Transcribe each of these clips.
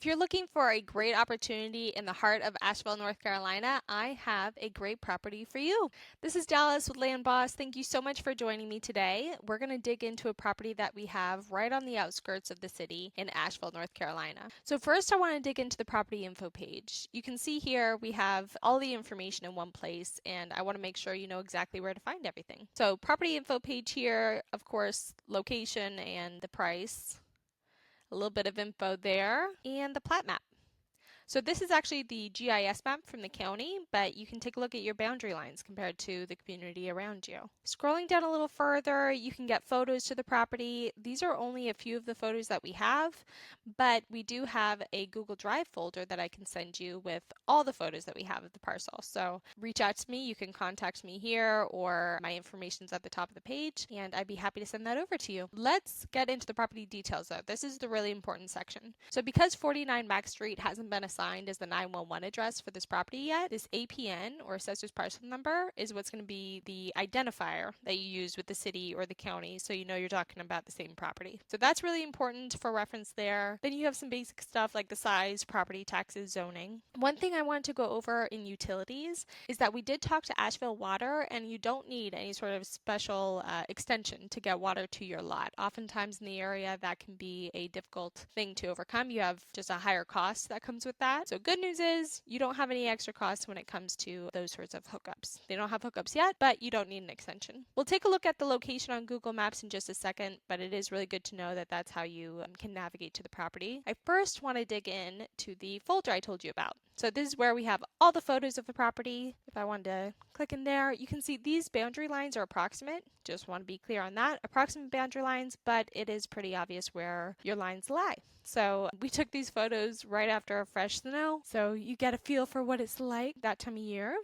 If you're looking for a great opportunity in the heart of Asheville, North Carolina, I have a great property for you. This is Dallas with Land Boss. Thank you so much for joining me today. We're going to dig into a property that we have right on the outskirts of the city in Asheville, North Carolina. So first I want to dig into the property info page. You can see here we have all the information in one place, and I want to make sure you know exactly where to find everything. So property info page here, of course, location and the price. A little bit of info there, and the plat map. So this is actually the GIS map from the county, but you can take a look at your boundary lines compared to the community around you. Scrolling down a little further, you can get photos to the property. These are only a few of the photos that we have, but we do have a Google Drive folder that I can send you with all the photos that we have of the parcel. So reach out to me. You can contact me here, or my information's at the top of the page, and I'd be happy to send that over to you. Let's get into the property details though. This is the really important section. So because 49 Max Street hasn't been assigned as the 911 address for this property yet, this APN, or Assessor's Parcel Number, is what's going to be the identifier that you use with the city or the county, so you know you're talking about the same property. So that's really important for reference there. Then you have some basic stuff like the size, property taxes, zoning. One thing I wanted to go over in utilities is that we did talk to Asheville Water, and you don't need any sort of special extension to get water to your lot. Oftentimes in the area that can be a difficult thing to overcome. You have just a higher cost that comes with that. So good news is you don't have any extra costs when it comes to those sorts of hookups. They don't have hookups yet, but you don't need an extension. We'll take a look at the location on Google Maps in just a second, but it is really good to know that that's how you can navigate to the property. I first want to dig in to the folder I told you about. So this is where we have all the photos of the property. If I wanted to click in there, you can see these boundary lines are approximate. Just want to be clear on that. Approximate boundary lines, but it is pretty obvious where your lines lie. So we took these photos right after a fresh snow, so you get a feel for what it's like that time of year.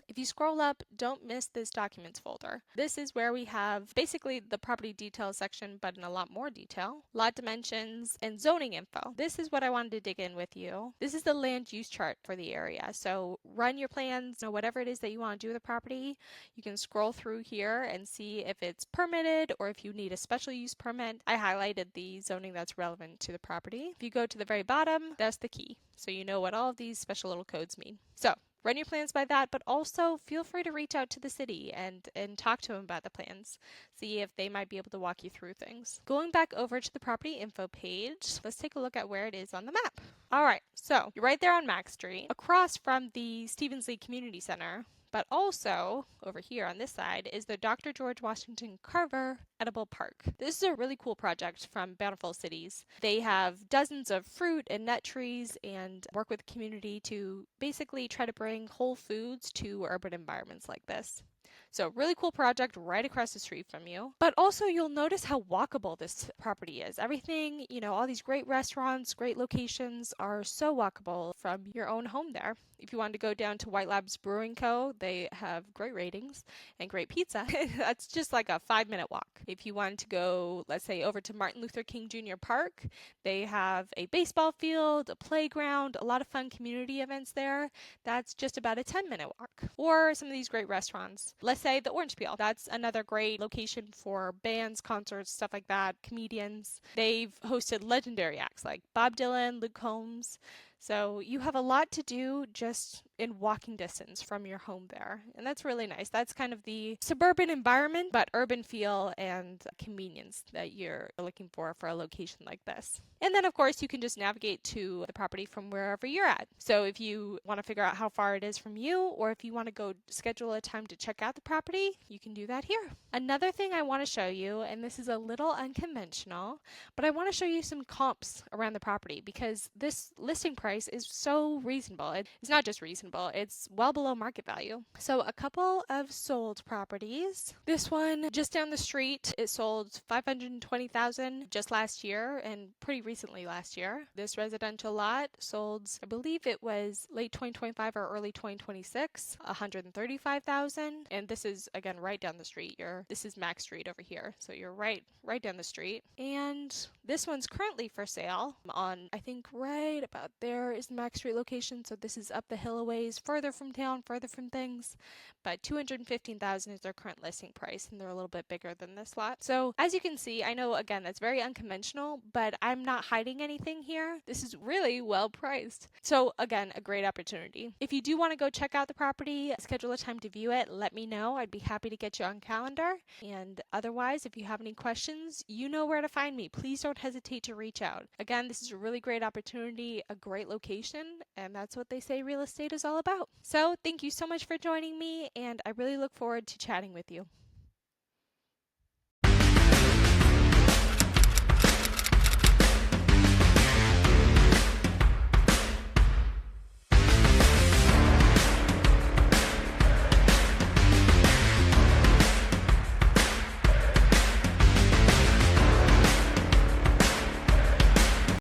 If you scroll up, don't miss this documents folder. This is where we have basically the property details section, but in a lot more detail. Lot dimensions and zoning info. This is what I wanted to dig in with you. This is the land use chart for the area. So run your plans, whatever it is that you want to do with the property. You can scroll through here and see if it's permitted or if you need a special use permit. I highlighted the zoning that's relevant to the property. If you go to the very bottom, that's the key. So you know what all of these special little codes mean. So run your plans by that, but also feel free to reach out to the city and talk to them about the plans. See if they might be able to walk you through things. Going back over to the property info page, let's take a look at where it is on the map. All right, so you're right there on Max Street, across from the Stevens Lee Community Center. But also, over here on this side, is the Dr. George Washington Carver Edible Park. This is a really cool project from Bountiful Cities. They have dozens of fruit and nut trees and work with the community to basically try to bring whole foods to urban environments like this. So really cool project right across the street from you. But also you'll notice how walkable this property is. Everything, all these great restaurants, great locations are so walkable from your own home there. If you want to go down to White Labs Brewing Co., they have great ratings and great pizza. That's just like a 5-minute walk. If you want to go, let's say, over to Martin Luther King Jr. Park, they have a baseball field, a playground, a lot of fun community events there. That's just about a 10-minute walk. Or some of these great restaurants. Let's say the Orange Peel. That's another great location for bands, concerts, stuff like that, comedians. They've hosted legendary acts like Bob Dylan, Luke Combs. So you have a lot to do just in walking distance from your home there. And that's really nice. That's kind of the suburban environment, but urban feel and convenience that you're looking for a location like this. And then, of course, you can just navigate to the property from wherever you're at. So if you want to figure out how far it is from you, or if you want to go schedule a time to check out the property, you can do that here. Another thing I want to show you, and this is a little unconventional, but I want to show you some comps around the property because this listing price is so reasonable. It's not just reasonable, it's well below market value. So a couple of sold properties. This one just down the street, it sold $520,000 just last year and pretty recently last year. This residential lot sold, I believe it was late 2025 or early 2026, $135,000. And this is again right down the street. This is Max Street over here. So you're right down the street. And this one's currently for sale on, I think, right about there here is the Max Street location, so this is up the hill a ways, further from town, further from things, but $215,000 is their current listing price, and they're a little bit bigger than this lot. So as you can see, I know again that's very unconventional, but I'm not hiding anything here. This is really well priced. So again, a great opportunity. If you do want to go check out the property, schedule a time to view it, let me know. I'd be happy to get you on calendar. And otherwise, if you have any questions, you know where to find me. Please don't hesitate to reach out. Again, this is a really great opportunity, a great location, and that's what they say real estate is all about. So thank you so much for joining me, and I really look forward to chatting with you.